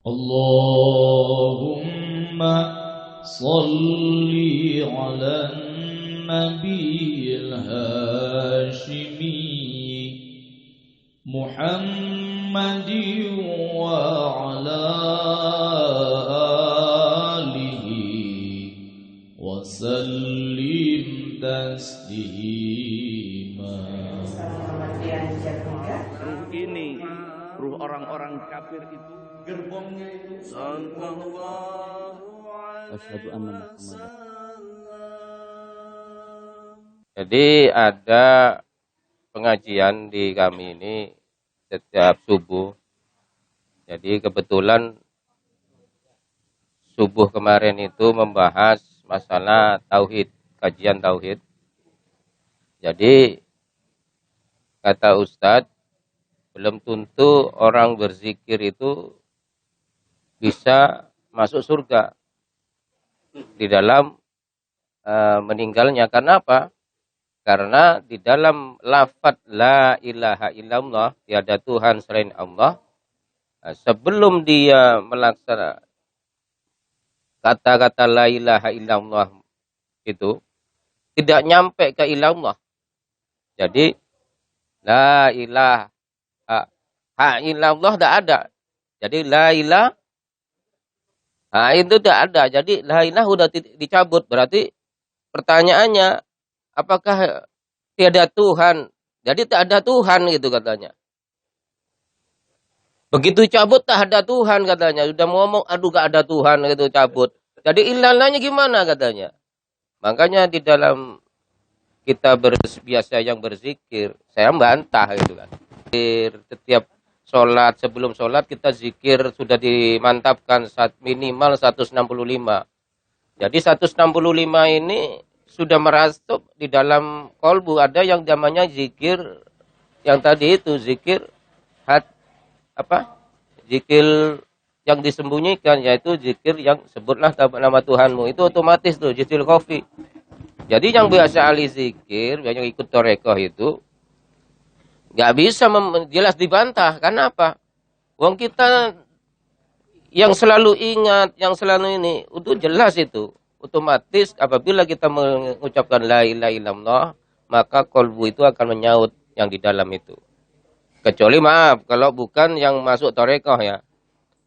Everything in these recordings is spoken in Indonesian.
اللهم صل على النبي الهاشمي محمد وعلى آله وسلم تسليما. Ini ruh orang-orang kafir itu gerbongnya itu sallallahu alaihi wasallam. Jadi ada pengajian di kami ini setiap subuh. Jadi kebetulan subuh kemarin itu membahas masalah tauhid, kajian tauhid. Jadi kata Ustadz, belum tentu orang berzikir itu bisa masuk surga di dalam meninggalnya. Karena apa? Karena di dalam lafaz la ilaha illallah, tiada Tuhan selain Allah, sebelum dia melaksanakan kata-kata la ilaha illallah itu tidak nyampe ke illallah. Jadi la ilaha illallah tidak ada. Jadi la ilaha itu tidak ada. Jadi la ilaha sudah dicabut. Berarti pertanyaannya, apakah tiada Tuhan? Jadi tak ada Tuhan gitu katanya. Begitu cabut tak ada Tuhan katanya. Sudah ngomong aduh gak ada Tuhan gitu cabut. Jadi ilallahnya gimana katanya. Makanya di dalam kita biasa yang berzikir, saya bantah gitu kan. Setiap sholat, sebelum sholat kita zikir sudah dimantapkan minimal 165. Jadi 165 ini sudah merasuk di dalam kolbu. Ada yang namanya zikir yang tadi itu zikir zikir yang disembunyikan, yaitu zikir yang sebutlah nama Tuhanmu. Itu otomatis tuh zikir khafi. Jadi yang biasa ahli zikir, yang ikut torekoh itu nggak bisa jelas dibantah. Karena apa? Wong kita yang selalu ingat, yang selalu ini, itu jelas itu. Otomatis apabila kita mengucapkan la ilaha illallah, maka kolbu itu akan menyaut yang di dalam itu. Kecuali maaf, kalau bukan yang masuk torekoh ya.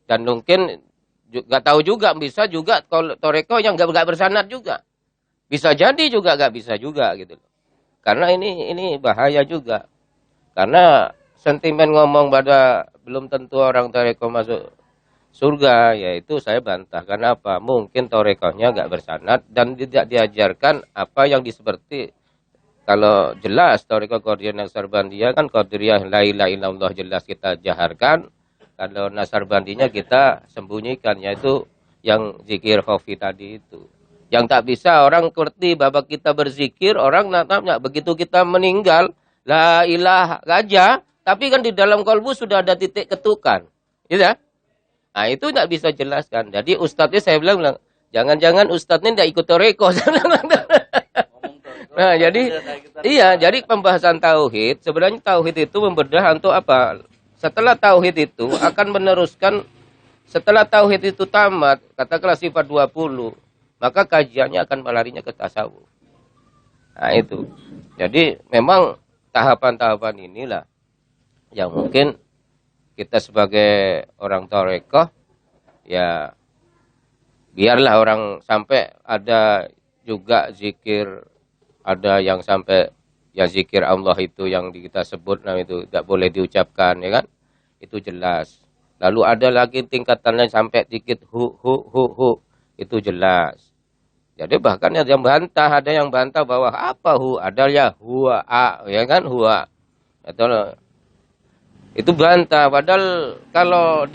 Dan mungkin nggak tahu juga, bisa juga kalau torekoh yang nggak bersanad juga. Bisa jadi juga nggak bisa juga gitu. Karena ini bahaya juga. Karena sentimen ngomong pada belum tentu orang torekoh masuk surga, yaitu saya bantah. Karena apa? Mungkin torekohnya nggak bersanad dan tidak diajarkan apa yang seperti kalau jelas torekoh Qadiriyah Naksabandiyah kan Qadiriyah la ilaha illallah jelas kita jaharkan. Kalau Naksabandiyahnya kita sembunyikan, yaitu yang zikir khafi tadi itu. Yang tak bisa orang ngerti bahwa kita berzikir, orang natapnya begitu kita meninggal la ilaha aja, tapi kan di dalam kalbu sudah ada titik ketukan. Gitu ya? Nah, itu tidak bisa jelaskan. Jadi ustadznya saya bilang, jangan-jangan ustadznya tidak ikut toreko. Nah, jadi pembahasan tauhid, sebenarnya tauhid itu membedah untuk apa? Setelah tauhid itu akan meneruskan, setelah tauhid itu tamat, katakanlah sifat 20, maka kajiannya akan melarinya ke tasawuf. Nah, itu. Jadi memang tahapan-tahapan inilah yang mungkin kita sebagai orang torekoh, ya biarlah orang sampai ada juga zikir, ada yang sampai ya zikir Allah itu yang kita sebut, nah itu tidak boleh diucapkan, ya kan? Itu jelas. Lalu ada lagi tingkatannya sampai dikit hu, itu jelas. Jadi bahkan ada yang bantah bahwa apa hu, ada ya huwa a, ya kan huwa. Itu bantah. Padahal kalau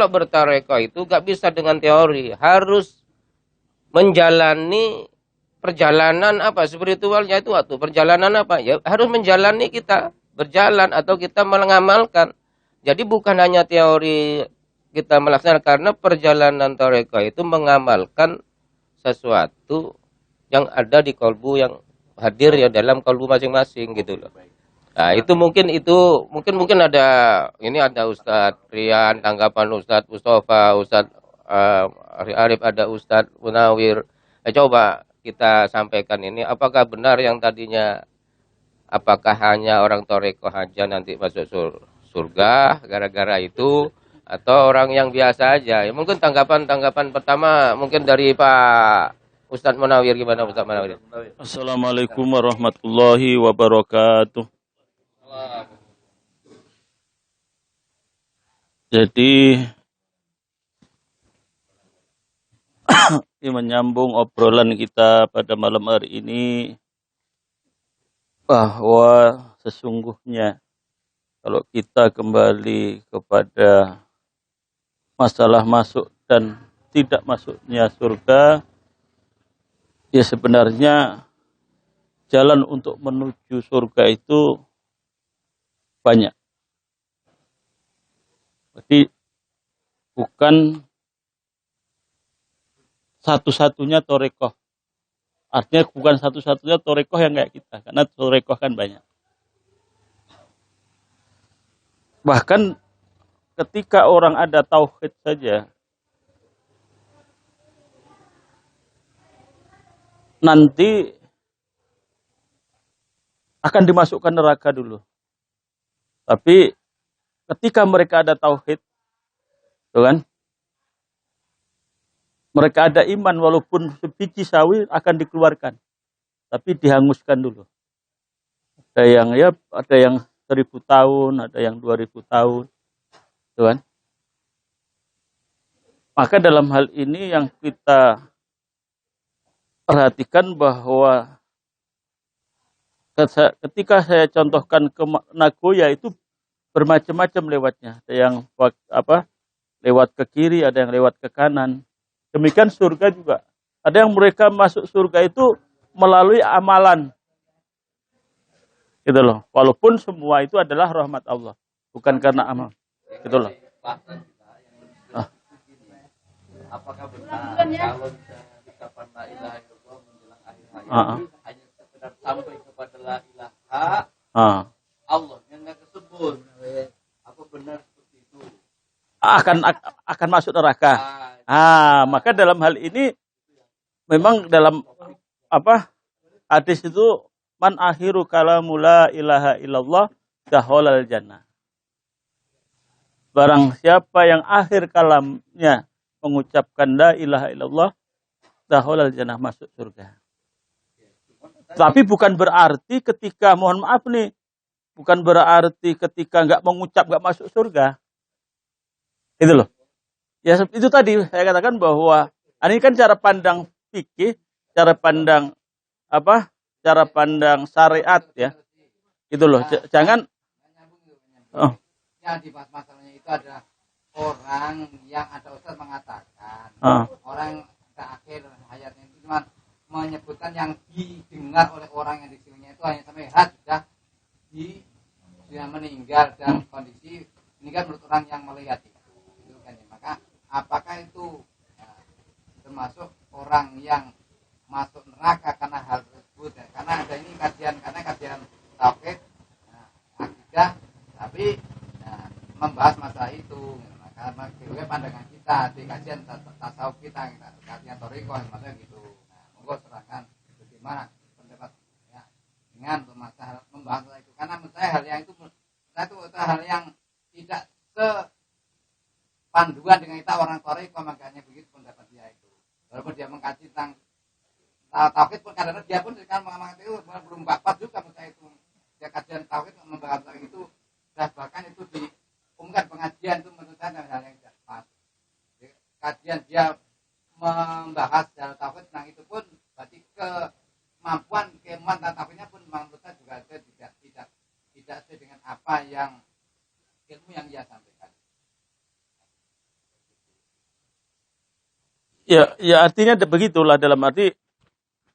bertarekoh itu gak bisa dengan teori, harus menjalani perjalanan apa spiritualnya itu waktu perjalanan apa ya harus menjalani, kita berjalan atau kita mengamalkan. Jadi bukan hanya teori kita melaksanakan, karena perjalanan tarekoh itu mengamalkan sesuatu yang ada di kalbu, yang hadir ya dalam kalbu masing-masing gitu loh. Nah, mungkin ada ini ada Ustadz Rian, tanggapan Ustadz Mustafa, Ustadz Arif, ada Ustadz Munawir. Coba kita sampaikan ini, apakah benar yang tadinya, apakah hanya orang toreko aja nanti masuk surga gara-gara itu, atau orang yang biasa aja? Ya, mungkin tanggapan pertama mungkin dari Pak Ustadz Munawir. Gimana Ustadz Munawir? Assalamualaikum warahmatullahi wabarakatuh. Jadi ini menyambung obrolan kita pada malam hari ini, bahwa sesungguhnya kalau kita kembali kepada masalah masuk dan tidak masuknya surga, ya sebenarnya jalan untuk menuju surga itu banyak. Jadi bukan satu-satunya torekoh. Artinya bukan satu-satunya torekoh yang kayak kita. Karena torekoh kan banyak. Bahkan ketika orang ada tauhid saja, nanti akan dimasukkan neraka dulu. Tapi ketika mereka ada tauhid, tuh kan, mereka ada iman walaupun sebiji sawi akan dikeluarkan, tapi dihanguskan dulu. Ada yang 1000 tahun, ada yang 2000 tahun, tuh kan. Maka dalam hal ini yang kita perhatikan bahwa ketika saya contohkan ke Nagoya itu bermacam-macam lewatnya. Ada yang lewat ke kiri, ada yang lewat ke kanan. Demikian surga juga. Ada yang mereka masuk surga itu melalui amalan. Gitu loh. Walaupun semua itu adalah rahmat Allah, bukan karena amal. Gitu loh. Apakah benar kalau ucapan la ilaha illallah menjelang akhir hayat hanya sekedar sampai kepada la ilaha Allah yang nggak kesebut? Apa benar seperti itu? Akan masuk neraka. Maka dalam hal ini memang dalam hadis itu, man akhiru kalamu la ilaha illallah dakhalal jannah. Barang siapa yang akhir kalamnya mengucapkan la ilaha illallah dakhalal jannah, masuk surga. Tapi bukan berarti ketika, mohon maaf nih, bukan berarti ketika nggak mengucap nggak masuk surga. Itu loh. Ya itu tadi saya katakan bahwa ini kan cara pandang fikih, cara pandang cara pandang syariat ya. Itu loh. Jangan yang dibahas masalahnya itu ada orang yang ada ustaz mengatakan orang terakhir hayatnya itu cuma menyebutkan yang didengar oleh orang yang di sini itu hanya sampai sudah meninggal dalam kondisi meninggal menurut orang yang melihat itu kan ya. Maka apakah itu termasuk orang yang masuk neraka karena hal tersebut ya? Karena ada ini kajian tauhid akidah, tapi membahas masalah itu. Karena juga pandangan kita di kajian tasawuf kita kajian toriko maksudnya gitu. Monggo serahkan bagaimana pendapat ya dengan masalah membahas itu, karena menurut saya hal yang itu hal yang tidak sepanduan dengan kita orang toriko, makanya begitu pendapat dia itu. Walaupun dia mengkaji tentang tauhid pun kadang-kadang dia pun sekarang mengatakan itu belum bapak juga menurut saya itu. Dia kajian tauhid membahas itu dan bahkan itu diumumkan pengajian itu menurut saya hal yang tidak pas. Kajian dia membahas dalam tauhid tentang itu pun berarti kemampuan tauhidnya pun menurut saya juga tidak sesuai dengan apa yang ilmu yang dia sampaikan. Ya artinya begitulah, dalam arti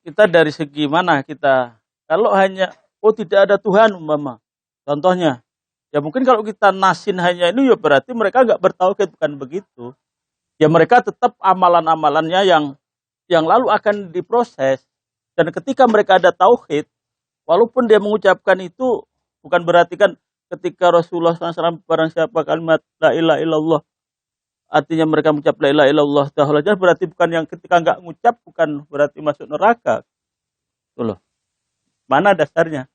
kita dari segi mana kita, kalau hanya tidak ada Tuhan umpama contohnya, ya mungkin kalau kita nasin hanya ini ya berarti mereka nggak bertauhid, bukan begitu. Ya mereka tetap amalan-amalannya yang lalu akan diproses, dan ketika mereka ada tauhid, walaupun dia mengucapkan itu Bukan berarti kan ketika Rasulullah SAW barang siapa kalimat la ilaha illallah, artinya mereka mengucap la ilaha illallah dahulu aja, berarti bukan yang ketika nggak ngucap bukan berarti masuk neraka. Gitu loh. Mana dasarnya?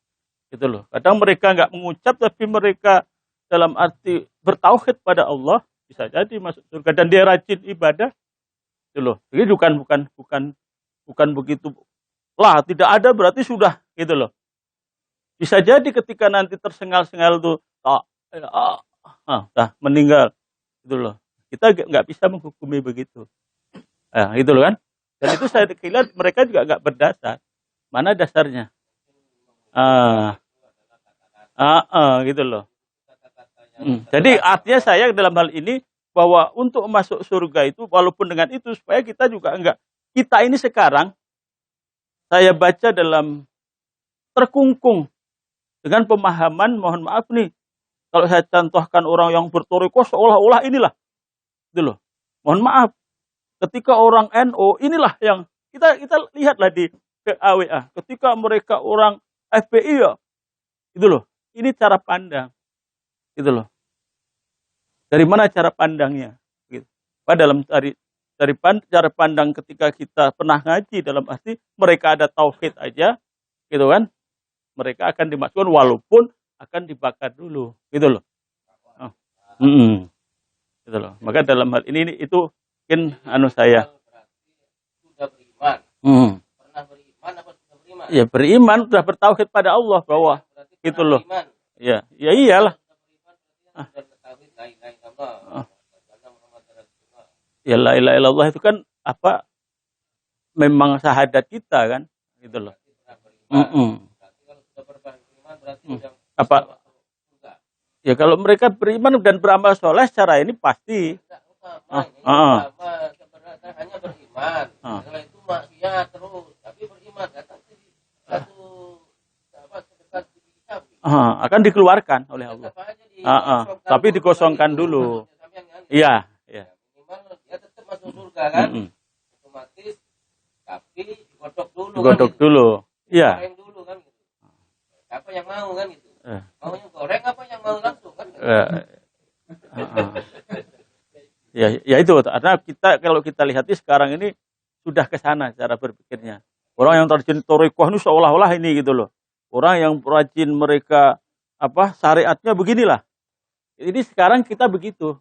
Gitu loh. Kadang mereka nggak mengucap tapi mereka dalam arti bertauhid pada Allah, bisa jadi masuk surga dan dia rajin ibadah. Gitu loh. Jadi bukan begitu. Lah, tidak ada berarti sudah, gitu loh. Bisa jadi ketika nanti tersengal-sengal tuh meninggal, gitu loh. Kita nggak bisa menghukumi begitu. Gitu loh kan. Dan itu saya kira mereka juga nggak berdasar. Mana dasarnya? Gitu loh. Jadi artinya saya dalam hal ini bahwa untuk masuk surga itu walaupun dengan itu supaya kita juga enggak, kita ini sekarang saya baca dalam terkungkung dengan pemahaman, mohon maaf nih kalau saya contohkan orang yang bertoriko seolah-olah inilah, gitu loh. Mohon maaf, ketika orang NU inilah yang kita lihatlah di AWA, ketika mereka orang FPI ya, gitu loh. Ini cara pandang, gitu loh. Dari mana cara pandangnya? Gitu. Dalam cara pandang ketika kita pernah ngaji dalam arti mereka ada tauhid aja, gitu kan? Mereka akan dimasukkan walaupun akan dibakar dulu, gitu loh. Gitu loh. Maka dalam hal ini itu mungkin saya. Sudah beriman. Pernah beriman apa sudah beriman? Ya beriman, sudah bertauhid pada Allah bahwa gitu loh. Ya iyalah. Ya la ilaha illallah itu kan apa? Memang syahadat kita kan, gitu loh. Apa? Ya kalau mereka beriman dan beramal soleh secara ini pasti. Hanya beriman. Setelah itu maksiat terus, tapi beriman akan dikeluarkan oleh Allah. Tapi dikosongkan dulu. Iya. Dia tetap masuk surga kan? Otomatis, tapi digodok dulu. Iya. Goreng dulu kan gitu. Apa yang mau kan gitu. Maunya goreng apa yang mau langsung kan? Ya itu karena kalau kita lihat sekarang ini sudah ke sana cara berpikirnya. Orang yang rajin thariqah ini seolah-olah ini gitu loh. Orang yang rajin mereka syariatnya beginilah. Ini sekarang kita begitu.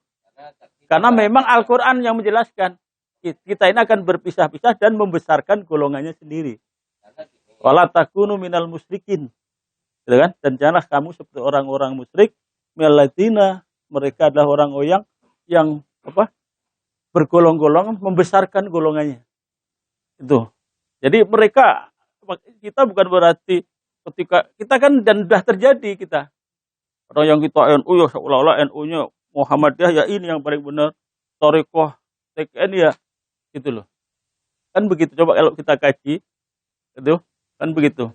Karena memang Al-Qur'an yang menjelaskan kita ini akan berpisah-pisah dan membesarkan golongannya sendiri. Wala takunu minal musyrikin. Gitu kan? Dan janganlah kamu seperti orang-orang musyrik, miladina, mereka adalah orang-orang yang bergolong-golong membesarkan golongannya. Itu. Jadi kita bukan berarti ketika kita kan dan sudah terjadi kita. Orang yang kita NU ya seolah-olah NU-nya Muhammadiyah ya ini yang paling benar. Thariqah, TKN ya gitu loh. Kan begitu, coba kalau kita kaji itu kan begitu.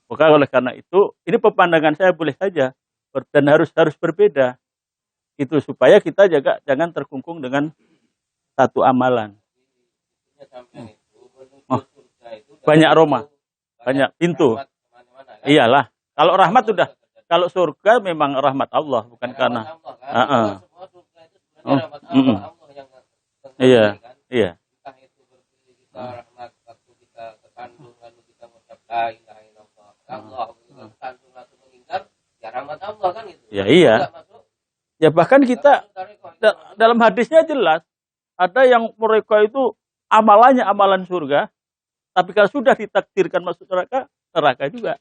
Maka oleh karena itu ini pemandangan saya boleh saja dan harus berbeda. Itu supaya kita juga jangan terkungkung dengan satu amalan. Banyak Roma, banyak pintu. Iyalah. Kalau rahmat sudah, kalau surga memang rahmat Allah bukan karena. Iya. Ya iya. Ya bahkan kita dalam hadisnya jelas ada yang mereka itu amalannya amalan surga, tapi kalau sudah ditakdirkan masuk neraka juga.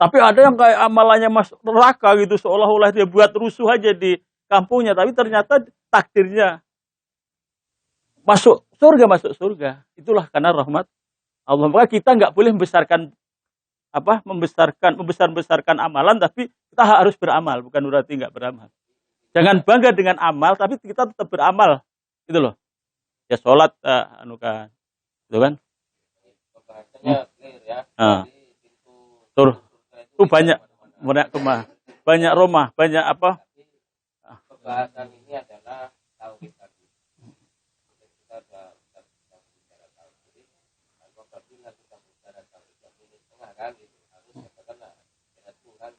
Tapi ada yang kayak amalannya masuk neraka gitu seolah-olah dia buat rusuh aja di kampungnya, tapi ternyata takdirnya masuk surga. Itulah karena rahmat Allah. Maka kita nggak boleh membesarkan amalan, tapi kita harus beramal, bukan berarti nggak beramal. Jangan bangga dengan amal, tapi kita tetap beramal, gitu loh. Ya sholat, gitu kan? Itu banyak Roma, banyak apa? Pembahasan ini adalah tauhid tadi. Kita sudah bicara tauhid. Apabila kita bicara tauhid yang ini tengah kan, harus katakanlah dengan Tuhan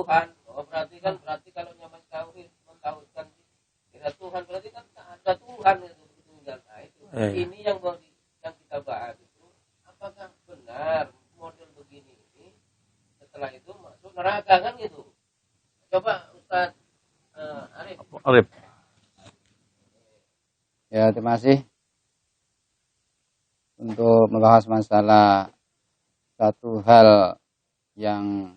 Tuhan. Oh berarti kalau nyaman tauhid, mentauhidkan kira Tuhan, berarti kan ada Tuhan itu. Nah, itu. Ini yang kita bahas itu, apakah benar model begini ini setelah itu masuk neraka kan gitu? Coba Ustaz Arif. Ya, terima kasih untuk membahas masalah satu hal yang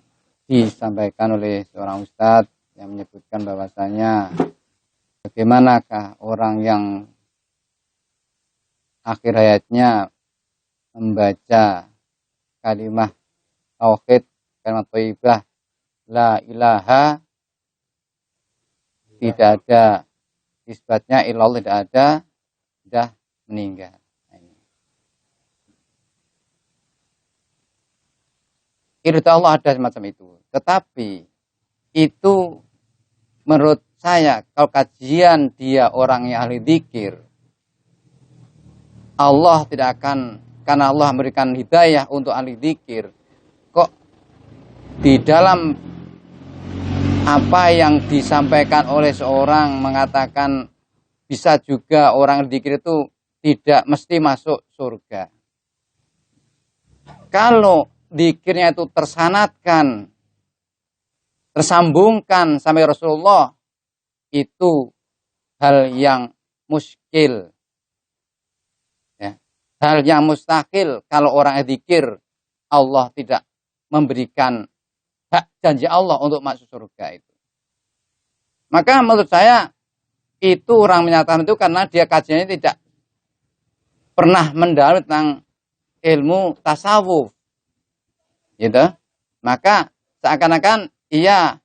disampaikan oleh seorang ustadz yang menyebutkan bahwasanya bagaimanakah orang yang akhir hayatnya membaca kalimat tauhid, kalimat thayyibah la ilaha, tidak ada isbatnya, illallah tidak ada, sudah meninggal. Irda Allah ada semacam itu. Tetapi itu menurut saya, kalau kajian dia orang yang ahli dzikir, Allah tidak akan, karena Allah memberikan hidayah untuk ahli dzikir, kok di dalam apa yang disampaikan oleh seorang mengatakan bisa juga orang ahli dzikir itu tidak mesti masuk surga. Kalau dzikirnya itu tersanadkan, tersambungkan sampai Rasulullah, itu hal yang muskil, ya. Hal yang mustahil kalau orang dzikir Allah tidak memberikan hak janji Allah untuk masuk surga itu. Maka menurut saya itu orang menyatakan itu karena dia kajiannya tidak pernah mendalami tentang ilmu tasawuf. Gitu. Maka seakan-akan ia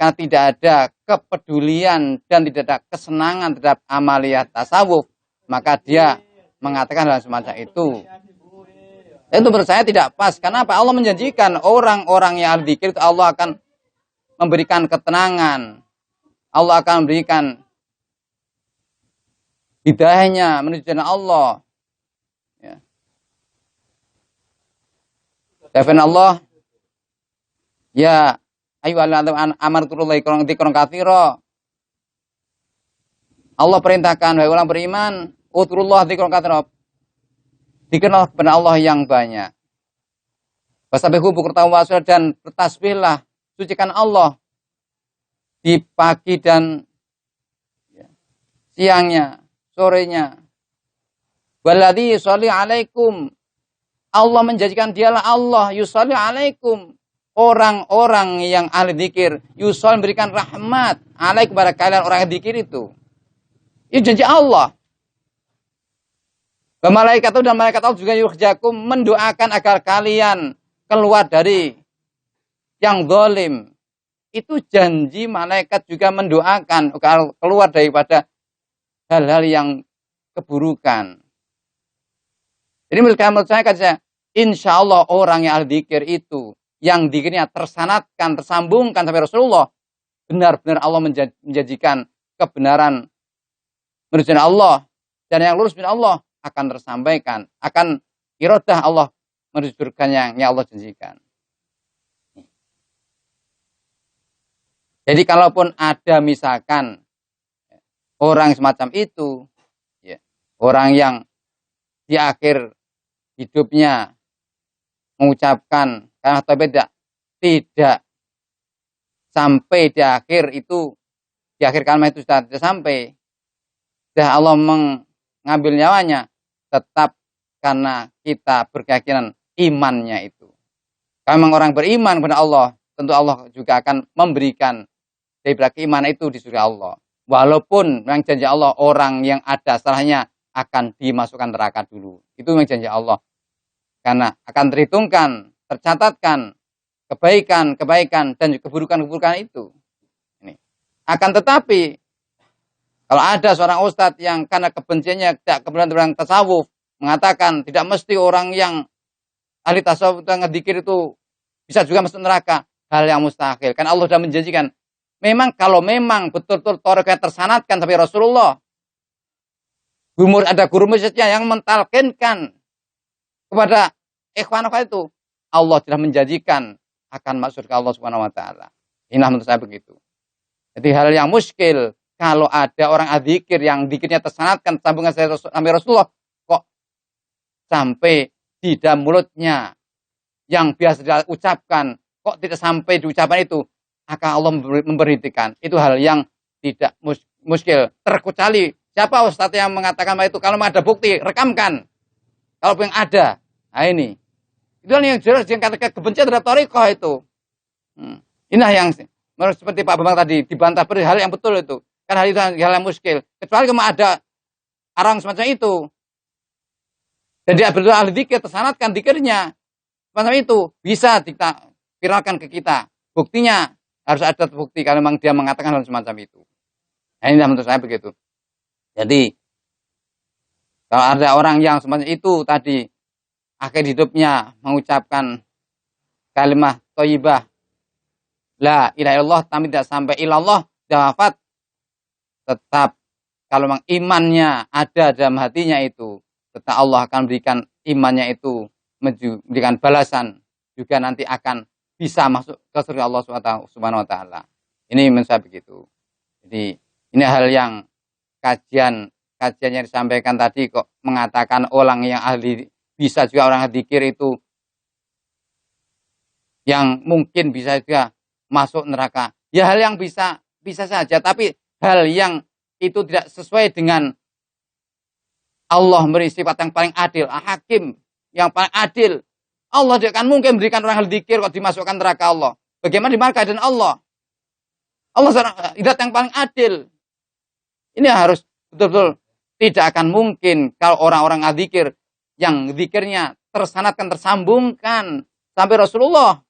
karena tidak ada kepedulian dan tidak ada kesenangan terhadap amaliyat tasawuf, maka dia mengatakan hal semacam itu. Itu menurut saya tidak pas. Kenapa? Allah menjanjikan orang-orang yang dzikir itu Allah akan memberikan ketenangan. Allah akan memberikan hidayahnya menuju jalan Allah. Firman Allah, ya ayyuhalladzina amartullahi dzikran katsira. Allah perintahkan wahai orang beriman, utrullah dzikran katsira. Dikenal kepada Allah yang banyak. Wasabihu bukratan wa asila, dan bertasbihlah, sucikan Allah di pagi dan siangnya, sorenya. Walladzi sholli alaikum, Allah menjadikan dialah Allah yusolli alaikum, orang-orang yang ahli dzikir, yusol memberikan rahmat alaik kepada kalian orang yang dzikir itu. Itu janji Allah. Malaikat itu dan malaikat Allah juga yurjakum, mendoakan agar kalian keluar dari yang zalim. Itu janji malaikat juga mendoakan agar keluar daripada hal-hal yang keburukan. Jadi menurut saya kata, insya Allah orang yang ahli dzikir itu, yang dzikirnya tersanadkan, tersambungkan sampai Rasulullah, benar-benar Allah menjanjikan kebenaran menuju Allah, dan yang lurus menuju Allah akan tersampaikan, akan iradah Allah menuju surga yang Allah janjikan. Jadi kalaupun ada misalkan orang semacam itu, ya, orang yang di akhir hidupnya mengucapkan kalimat tauhid tidak sampai di akhir itu, di akhir kalimat itu sudah tidak sampai, sudah Allah mengambil nyawanya, tetap karena kita berkeyakinan imannya itu. Kalau memang orang beriman kepada Allah, tentu Allah juga akan memberikan daripada keimanan itu di surga Allah. Walaupun memang janji Allah orang yang ada salahnya akan dimasukkan neraka dulu. Itu memang janji Allah. Karena akan terhitungkan, tercatatkan kebaikan-kebaikan dan keburukan-keburukan itu. Ini. Akan tetapi, kalau ada seorang ustadz yang karena kebenciannya tidak kebenaran tentang tasawuf, mengatakan tidak mesti orang yang ahli tasawuf itu ngedzikir itu bisa juga masuk neraka, hal yang mustahil. Kan Allah sudah menjanjikan, memang kalau memang betul-betul tarekat tersanadkan sampai Rasulullah, ada guru masjidnya yang mentalkinkan kepada ikhwan itu, Allah telah menjanjikan akan masuk ke Allah Subhanahu wa taala. Inilah menurut saya begitu. Jadi hal yang muskil kalau ada orang adzikir yang zikirnya tersanadkan sambungan sampai Rasulullah, kok sampai di dalam mulutnya yang biasa diucapkan kok tidak sampai diucapkan itu, maka Allah memberhentikan. Itu hal yang tidak muskil. Terkecuali siapa ustadz yang mengatakan itu, kalau ada bukti rekamkan. Kalau yang ada, nah ini. Itu yang jelas yang katakan kebencian terhadap thariqah itu. Inilah yang seperti Pak Bambang tadi dibantah pada hal yang betul itu. Kan hal itu hal yang muskil. Kecuali kalau ada orang semacam itu. Dan dia betul ahli dzikir, tersanadkan dzikirnya. Semacam itu bisa kita viralkan ke kita. Buktinya harus ada bukti kalau memang dia mengatakan hal semacam itu. Nah, ini menurut saya begitu. Jadi kalau ada orang yang semacam itu tadi akhir hidupnya mengucapkan kalimat thayyibah la ilaha illallah tapi tidak sampai ilallah dan wafat, tetap kalau memang imannya ada dalam hatinya itu, tetap Allah akan berikan imannya itu, memberikan balasan, juga nanti akan bisa masuk ke surga Allah Subhanahu wa taala. Ini menurut saya begitu. Jadi ini hal yang kajian yang disampaikan tadi kok mengatakan orang yang ahli, bisa juga orang dzikir itu yang mungkin bisa juga masuk neraka. Ya hal yang bisa saja, tapi hal yang itu tidak sesuai dengan Allah memberi sifat yang paling adil, hakim yang paling adil. Allah tidak akan mungkin memberikan orang ahli dzikir kok dimasukkan neraka Allah. Bagaimana di keadaan Allah? Allah zat yang paling adil. Ini harus betul-betul tidak akan mungkin kalau orang-orang adzikir yang zikirnya tersanadkan, tersambungkan sampai Rasulullah,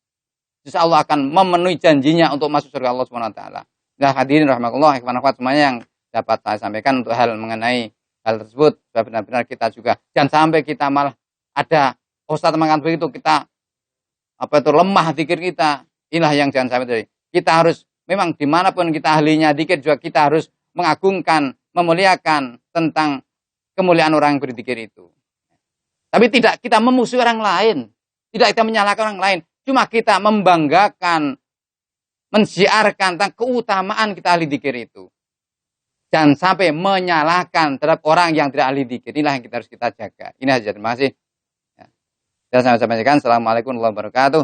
insya Allah akan memenuhi janjinya untuk masuk surga Allah Subhanahu wa taala. Nah, hadirin rahimakumullah, ikhwan akhwat semuanya yang dapat saya sampaikan untuk hal mengenai hal tersebut, benar-benar kita juga jangan sampai kita malah ada ustaz mengatakan begitu, kita lemah zikir kita. Inilah yang jangan sampai terjadi. Kita harus memang dimanapun kita ahlinya zikir juga kita harus mengagungkan, memuliakan tentang kemuliaan orang yang berzikir itu. Tapi tidak kita memusuhi orang lain, tidak kita menyalahkan orang lain, cuma kita membanggakan, mensiarkan tentang keutamaan kita ahli zikir itu. Jangan sampai menyalahkan terhadap orang yang tidak ahli zikir. Inilah yang kita harus kita jaga. Ini aja, terima kasih. Ya. Saya sampaikan, assalamualaikum warahmatullahi wabarakatuh.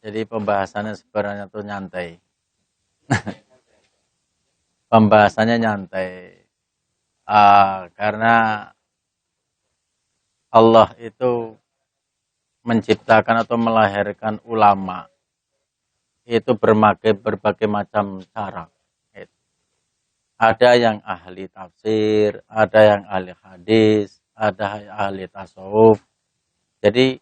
Jadi pembahasannya sebenarnya tuh nyantai. Pembahasannya nyantai. Karena Allah itu menciptakan atau melahirkan ulama. Itu berbagai macam cara. Ada yang ahli tafsir, ada yang ahli hadis, ada yang ahli tasawuf. Jadi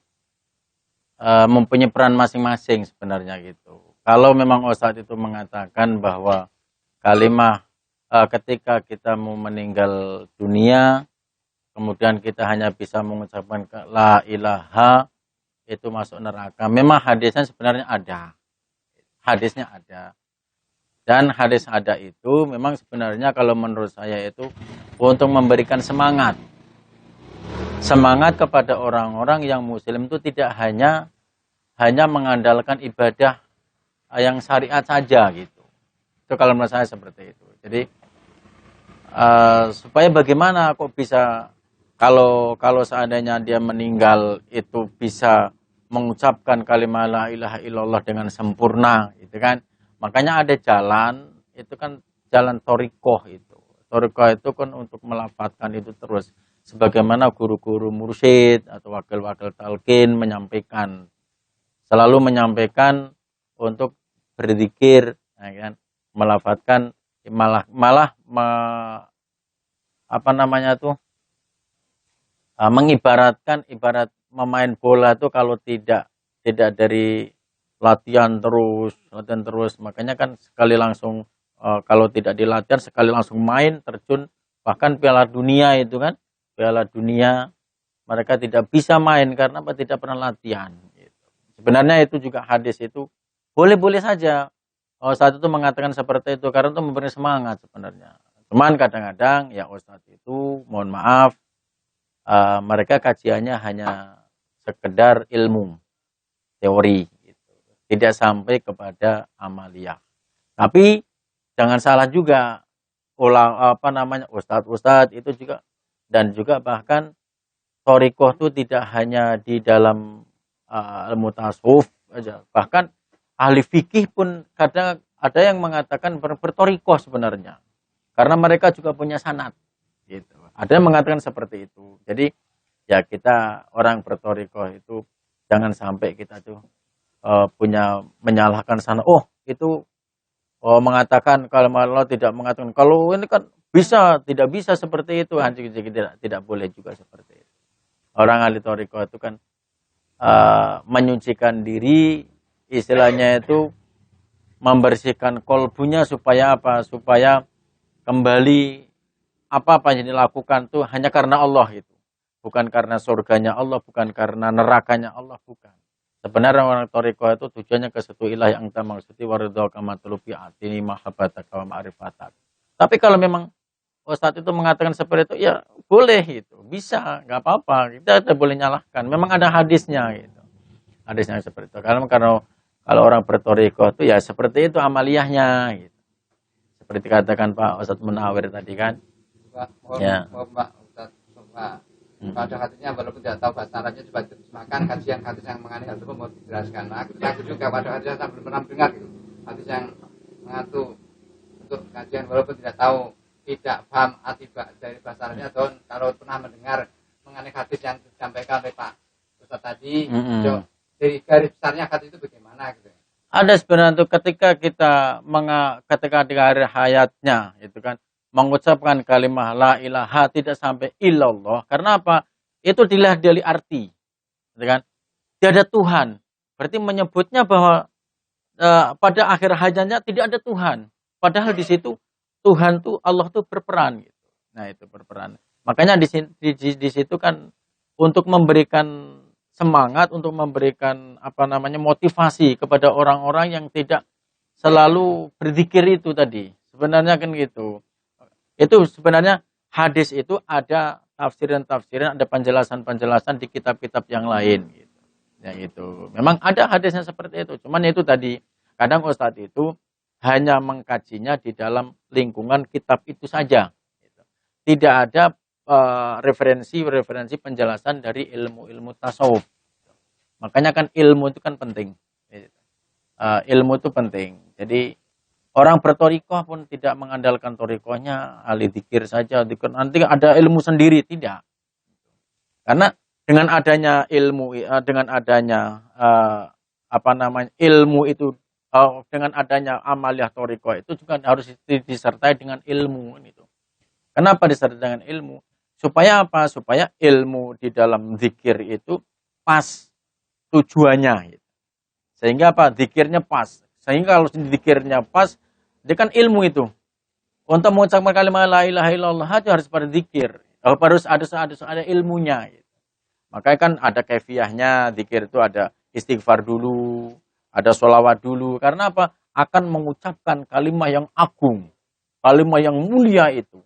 mempunyai peran masing-masing sebenarnya gitu. Kalau memang ustadz itu mengatakan bahwa kalimat ketika kita mau meninggal dunia, kemudian kita hanya bisa mengucapkan la ilaha, itu masuk neraka. Memang hadisnya sebenarnya ada. Hadisnya ada. Dan hadis ada itu memang sebenarnya kalau menurut saya itu untuk memberikan semangat. Semangat kepada orang-orang yang muslim itu tidak hanya mengandalkan ibadah yang syariat saja gitu. Itu kalau menurut saya seperti itu. Jadi supaya bagaimana kok bisa kalau seandainya dia meninggal itu bisa mengucapkan kalimat la ilaha illallah dengan sempurna gitu kan. Makanya ada jalan, itu kan jalan thariqah itu. Thariqah itu kan untuk melafadzkan itu terus. Sebagaimana guru-guru mursyid atau wakil-wakil talqin menyampaikan. Selalu menyampaikan untuk berzikir, ya kan? Melafadzkan, mengibaratkan ibarat memain bola itu kalau tidak dari latihan terus, makanya kan sekali langsung kalau tidak dilatihan sekali langsung main terjun, bahkan Piala Dunia itu kan, Piala Dunia mereka tidak bisa main karena apa? Tidak pernah latihan. Gitu. Sebenarnya itu juga hadis itu boleh-boleh saja. Ustadz itu mengatakan seperti itu karena itu memberi semangat sebenarnya. Cuman kadang-kadang ya Ustadz itu mohon maaf mereka kajiannya hanya sekedar ilmu teori. tidak sampai kepada amaliyah. Tapi jangan salah juga, ustadz itu juga, dan juga bahkan thariqah itu tidak hanya di dalam ilmu tasawuf aja, bahkan ahli fikih pun kadang ada yang mengatakan berthariqah sebenarnya, karena mereka juga punya sanad gitu. Ada yang mengatakan seperti itu. Jadi ya kita orang berthariqah itu jangan sampai kita tuh punya menyalahkan sana. Oh itu mengatakan kalau Allah tidak mengatakan, kalau ini kan bisa, tidak bisa seperti itu. Tidak boleh juga seperti itu. Orang ahli thariqah itu kan menyucikan diri, istilahnya itu membersihkan kolbunya supaya apa? Supaya kembali apa yang dilakukan tuh hanya karena Allah itu. Bukan karena surganya Allah, bukan karena nerakanya Allah, bukan. Sebenarnya orang thariqah itu tujuannya ke satu ilah yang kita maksudi, waridho kama tulubi atini mahabbatak wa ma'rifatak. Tapi kalau memang ustadz itu mengatakan seperti itu, ya boleh itu, bisa, nggak apa-apa, kita tidak boleh nyalahkan. Memang ada hadisnya gitu, hadisnya seperti itu. Kalau orang berthariqah itu ya seperti itu amaliyahnya gitu. Seperti katakan Pak Ustadz Munawir tadi kan. Ya. Pak Ustadz, pada hatinya walaupun tidak tahu bahasa Arabnya, coba diterjemahkan kajian hadis yang mengenai hal itu mau dijelaskan. Nah, aku juga pada hadis saya belum pernah mendengar gitu. Hadis yang mengatur untuk kajian walaupun tidak tahu, tidak paham arti dari bahasa Arabnya, atau kalau pernah mendengar mengenai hadis yang disampaikan oleh Pak Ustadz tadi, dari garis besarnya hadis itu bagaimana gitu. Ada sebenarnya itu ketika di akhir hayatnya itu kan mengucapkan kalimat la ilaha tidak sampai illallah. Karena apa? Itu dilihat dari arti. Gitu kan? Tidak ada Tuhan. Berarti menyebutnya bahwa pada akhir hayatnya tidak ada Tuhan. Padahal di situ Tuhan tuh, Allah tuh berperan gitu. Nah, itu berperan. Makanya di situ kan untuk memberikan semangat, untuk memberikan motivasi kepada orang-orang yang tidak selalu berzikir itu tadi. Sebenarnya kan gitu. Itu sebenarnya hadis itu ada tafsiran-tafsiran, ada penjelasan-penjelasan di kitab-kitab yang lain gitu. Ya itu. Memang ada hadisnya seperti itu. Cuman itu tadi, kadang ustadz itu hanya mengkajinya di dalam lingkungan kitab itu saja. Gitu. Tidak ada referensi penjelasan dari ilmu-ilmu tasawuf. Makanya kan ilmu itu kan penting. Gitu. Ilmu itu penting. Jadi orang berthariqah pun tidak mengandalkan thariqahnya ahli dzikir saja, nanti ada ilmu sendiri, tidak. Karena dengan adanya ilmu, dengan adanya ilmu itu, dengan adanya amaliyah thariqah itu juga harus disertai dengan ilmu itu. Kenapa disertai dengan ilmu? Supaya apa? Supaya ilmu di dalam zikir itu pas tujuannya. Sehingga apa? Zikirnya pas. Sehingga kalau zikirnya pas, dia kan ilmu itu. Untuk mengucapkan kalimat la ilaha illallah itu harus pada zikir. Harus ada ilmunya. Makanya kan ada kefiahnya, zikir itu ada istighfar dulu, ada sholawat dulu. Karena apa? Akan mengucapkan kalimat yang agung, kalimat yang mulia itu.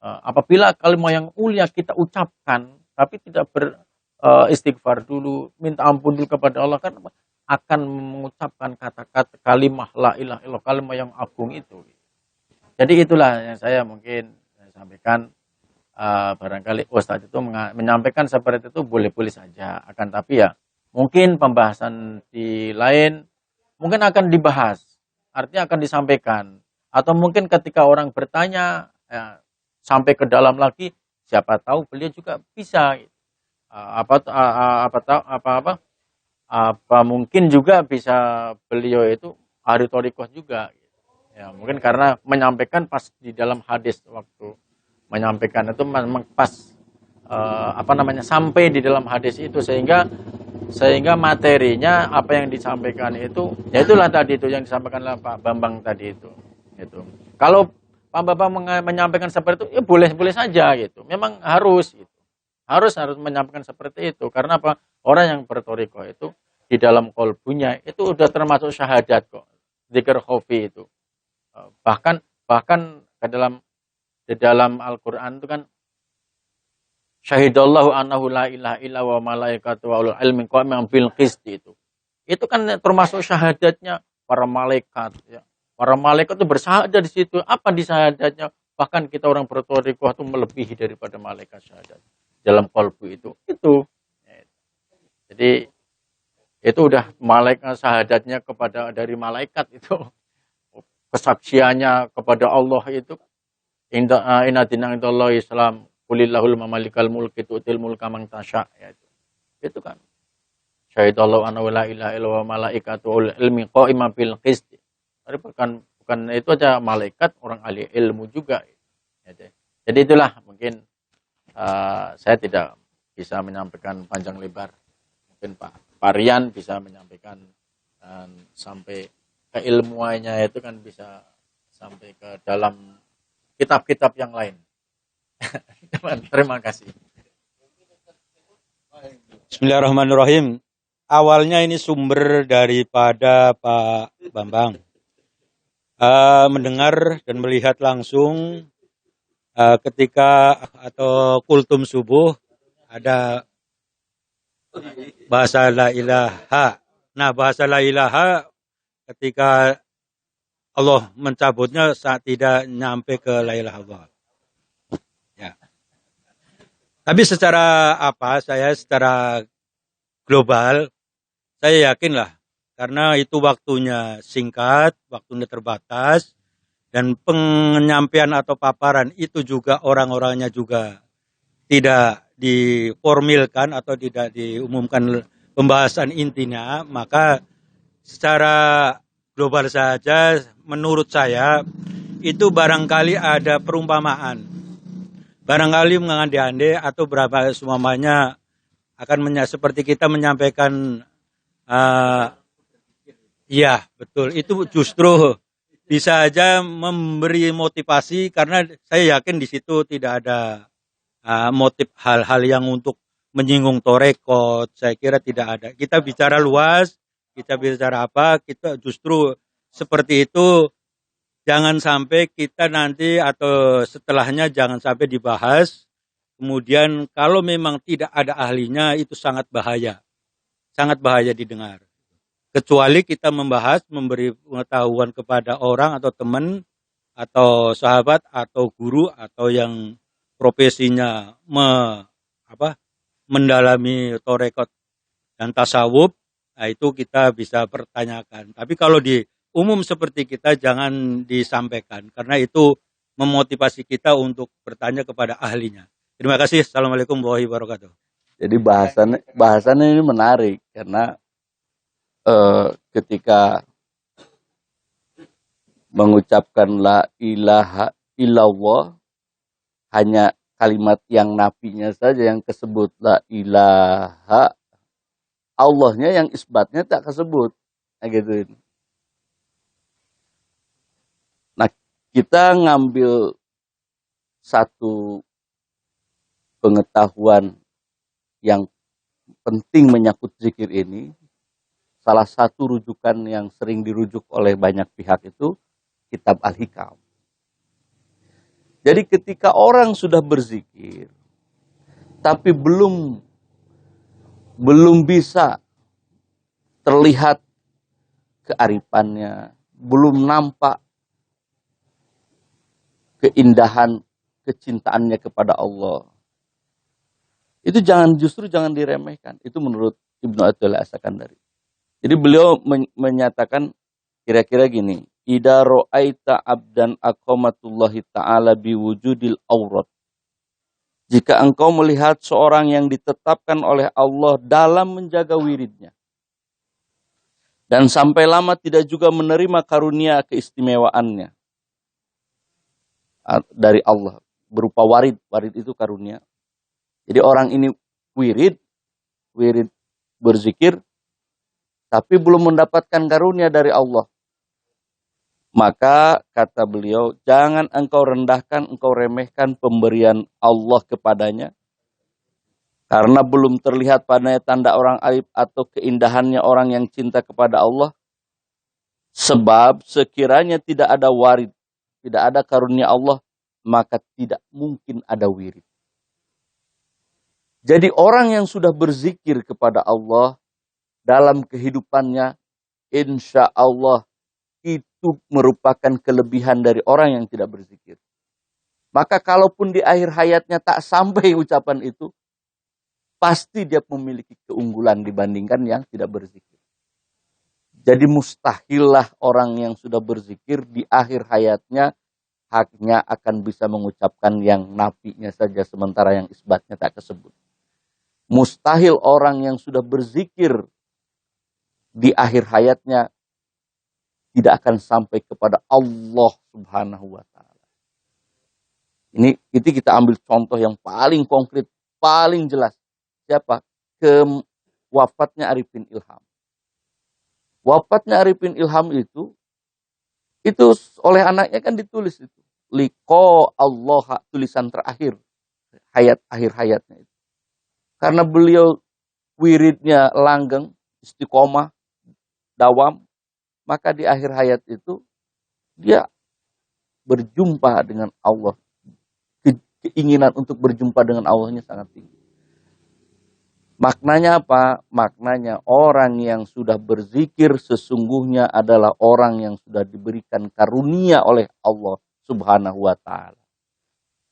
Apabila kalimat yang mulia kita ucapkan, tapi tidak beristighfar dulu, minta ampun dulu kepada Allah, kan akan mengucapkan kata-kata kalimat la ilaha illallah, kalimat yang agung itu. Jadi itulah yang saya mungkin sampaikan. Barangkali ustadz itu menyampaikan seperti itu boleh-boleh saja. Akan tapi ya mungkin pembahasan di lain mungkin akan dibahas, artinya akan disampaikan. Atau mungkin ketika orang bertanya sampai ke dalam lagi, siapa tahu beliau juga bisa mungkin juga bisa beliau itu ahli thariqah juga. Ya, mungkin karena menyampaikan pas di dalam hadis, waktu menyampaikan itu pas sampai di dalam hadis itu, sehingga materinya apa yang disampaikan itu, ya itulah tadi itu yang disampaikan oleh Pak Bambang tadi itu. Kalau Pak Bambang menyampaikan seperti itu, ya boleh saja gitu. Memang harus gitu. Harus menyampaikan seperti itu. Karena apa? Orang yang berthariqah itu di dalam kolbunya itu udah termasuk syahadat kok. Dzikir khafi itu. Bahkan di dalam Al-Qur'an itu kan syahidallahu annahu la ilaha illa wa malaikatu wa ulul ilmi qa'iman bil qist itu. Itu kan termasuk syahadatnya para malaikat. Ya. Para malaikat itu bersyahadat di situ. Apa di syahadatnya? Bahkan kita orang bertorikoh itu melebihi daripada malaikat syahadat. Dalam kalbu itu. Itu. Jadi itu udah malaikat syahadatnya kepada dari malaikat itu. Kesaksiannya kepada Allah itu. Inna dinang indallahi Islam. Kulillahul mamalikal mulki tu'til mulka man tasya. Ya, itu kan. Syahidallahu anna la ilaha illa wa malaikatu ul ilmi qa'imam bil qist. Tapi bukan itu aja malaikat, orang ahli ilmu juga. Jadi itulah mungkin saya tidak bisa menyampaikan panjang lebar. Mungkin Pak Rian bisa menyampaikan sampai keilmuannya itu kan bisa sampai ke dalam kitab-kitab yang lain. Terima kasih. Bismillahirrahmanirrahim. Awalnya ini sumber daripada Pak Bambang. Mendengar dan melihat langsung ketika atau kultum subuh ada bahasa la ilaha. Nah, bahasa la ilaha ketika Allah mencabutnya saat tidak nyampe ke la ilaha Allah. Ya. Tapi secara saya secara global, saya yakinlah karena itu waktunya singkat, waktunya terbatas, dan penyampaian atau paparan itu juga orang-orangnya juga tidak diformilkan atau tidak diumumkan pembahasan intinya, maka secara global saja menurut saya itu barangkali ada perumpamaan. Barangkali mengandai-andai atau berapa semuanya akan seperti kita menyampaikan ya betul, itu justru bisa aja memberi motivasi karena saya yakin di situ tidak ada motif hal-hal yang untuk menyinggung torekot, saya kira tidak ada. Kita bicara luas, kita bicara apa, kita justru seperti itu, jangan sampai kita nanti atau setelahnya jangan sampai dibahas. Kemudian kalau memang tidak ada ahlinya itu sangat bahaya didengar. Kecuali kita membahas, memberi pengetahuan kepada orang atau teman atau sahabat atau guru atau yang profesinya mendalami torekot dan tasawuf, nah itu kita bisa pertanyakan. Tapi kalau di umum seperti kita jangan disampaikan karena itu memotivasi kita untuk bertanya kepada ahlinya. Terima kasih. Assalamualaikum warahmatullahi wabarakatuh. Jadi bahasannya ini menarik karena ketika mengucapkan la ilaha illallah hanya kalimat yang nafinya saja yang kesebut, la ilaha, Allahnya yang isbatnya tak kesebut. Nah, gitu. Nah, kita ngambil satu pengetahuan yang penting menyangkut zikir ini. Salah satu rujukan yang sering dirujuk oleh banyak pihak itu kitab Al-Hikam. Jadi ketika orang sudah berzikir, tapi belum bisa terlihat kearifannya, belum nampak keindahan kecintaannya kepada Allah, itu justru jangan diremehkan. Itu menurut Ibnu Athaillah As-Sakandari. Jadi beliau menyatakan kira-kira gini, idza ra'aita abdan aqamatullahi ta'ala biwujudil aurat. Jika engkau melihat seorang yang ditetapkan oleh Allah dalam menjaga wiridnya dan sampai lama tidak juga menerima karunia keistimewaannya dari Allah berupa warid itu karunia. Jadi orang ini wirid berzikir tapi belum mendapatkan karunia dari Allah. Maka kata beliau, jangan engkau rendahkan, engkau remehkan pemberian Allah kepadanya. Karena belum terlihat padanya tanda orang arif atau keindahannya orang yang cinta kepada Allah. Sebab sekiranya tidak ada warid, tidak ada karunia Allah, maka tidak mungkin ada wirid. Jadi orang yang sudah berzikir kepada Allah, dalam kehidupannya, insya Allah itu merupakan kelebihan dari orang yang tidak berzikir. Maka kalaupun di akhir hayatnya tak sampai ucapan itu, pasti dia memiliki keunggulan dibandingkan yang tidak berzikir. Jadi mustahillah orang yang sudah berzikir di akhir hayatnya haknya akan bisa mengucapkan yang nafinya saja, sementara yang isbatnya tak kesebut. Mustahil orang yang sudah berzikir di akhir hayatnya tidak akan sampai kepada Allah Subhanahu wa Ta'ala. Itu kita ambil contoh yang paling konkret, paling jelas. Siapa? Wafatnya Arifin Ilham. Wafatnya Arifin Ilham itu oleh anaknya kan ditulis itu. Liqa Allah, tulisan terakhir akhir hayatnya itu. Karena beliau wiridnya langgeng, istiqomah, dawam, maka di akhir hayat itu dia berjumpa dengan Allah. Keinginan untuk berjumpa dengan Allahnya sangat tinggi. Maknanya apa? Maknanya orang yang sudah berzikir sesungguhnya adalah orang yang sudah diberikan karunia oleh Allah Subhanahu wa Ta'ala.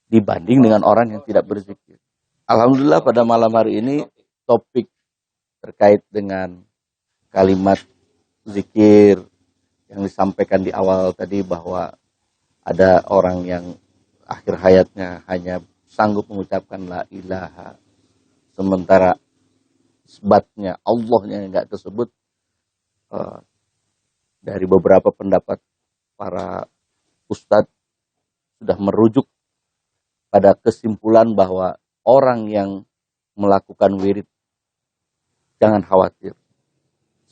Dibanding dengan orang yang tidak berzikir. Alhamdulillah pada malam hari ini topik terkait dengan kalimat zikir yang disampaikan di awal tadi, bahwa ada orang yang akhir hayatnya hanya sanggup mengucapkan la ilaha, sementara isbatnya Allahnya enggak tersebut. Dari beberapa pendapat para ustadz sudah merujuk pada kesimpulan bahwa orang yang melakukan wirid jangan khawatir.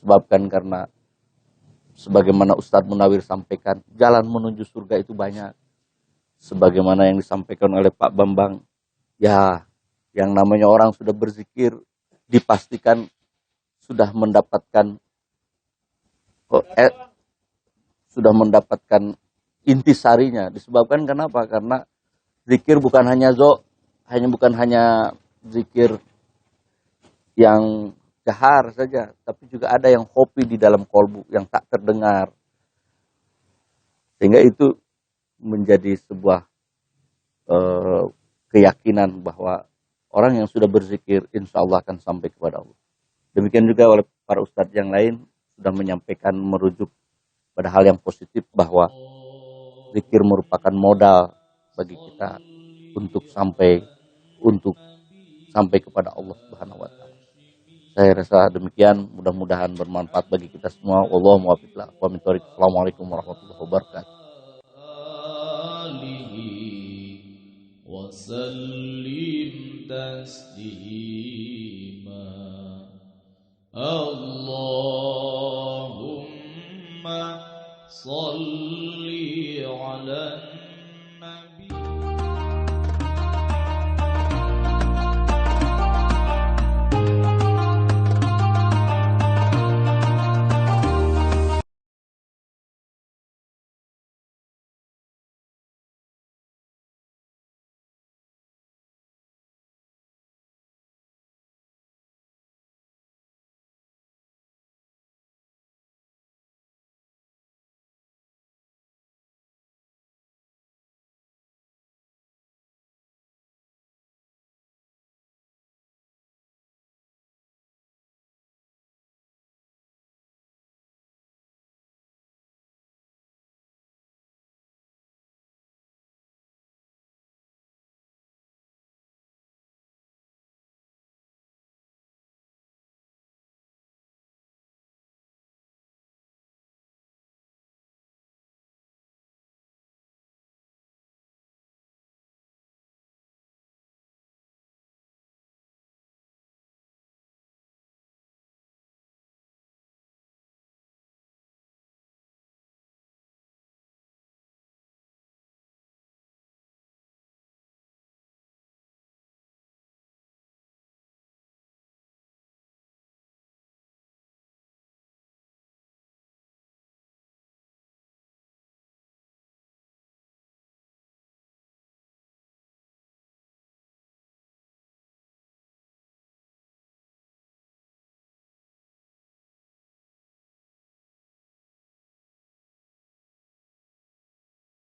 Sebabkan karena sebagaimana Ustadz Munawir sampaikan, jalan menuju surga itu banyak. Sebagaimana yang disampaikan oleh Pak Bambang, ya yang namanya orang sudah berzikir dipastikan sudah mendapatkan intisarinya. Disebabkan kenapa? Karena zikir bukan hanya zikir yang jahar saja, tapi juga ada yang khofi di dalam kolbu yang tak terdengar. Sehingga itu menjadi sebuah keyakinan bahwa orang yang sudah berzikir insya Allah akan sampai kepada Allah. Demikian juga oleh para ustadz yang lain sudah menyampaikan merujuk pada hal yang positif bahwa zikir merupakan modal bagi kita untuk sampai kepada Allah Subhanahu wa Ta'ala. Saya rasa demikian, mudah-mudahan bermanfaat bagi kita semua. Wallahu muwaffiq. Assalamualaikum warahmatullahi wabarakatuh. Allahumma salli ala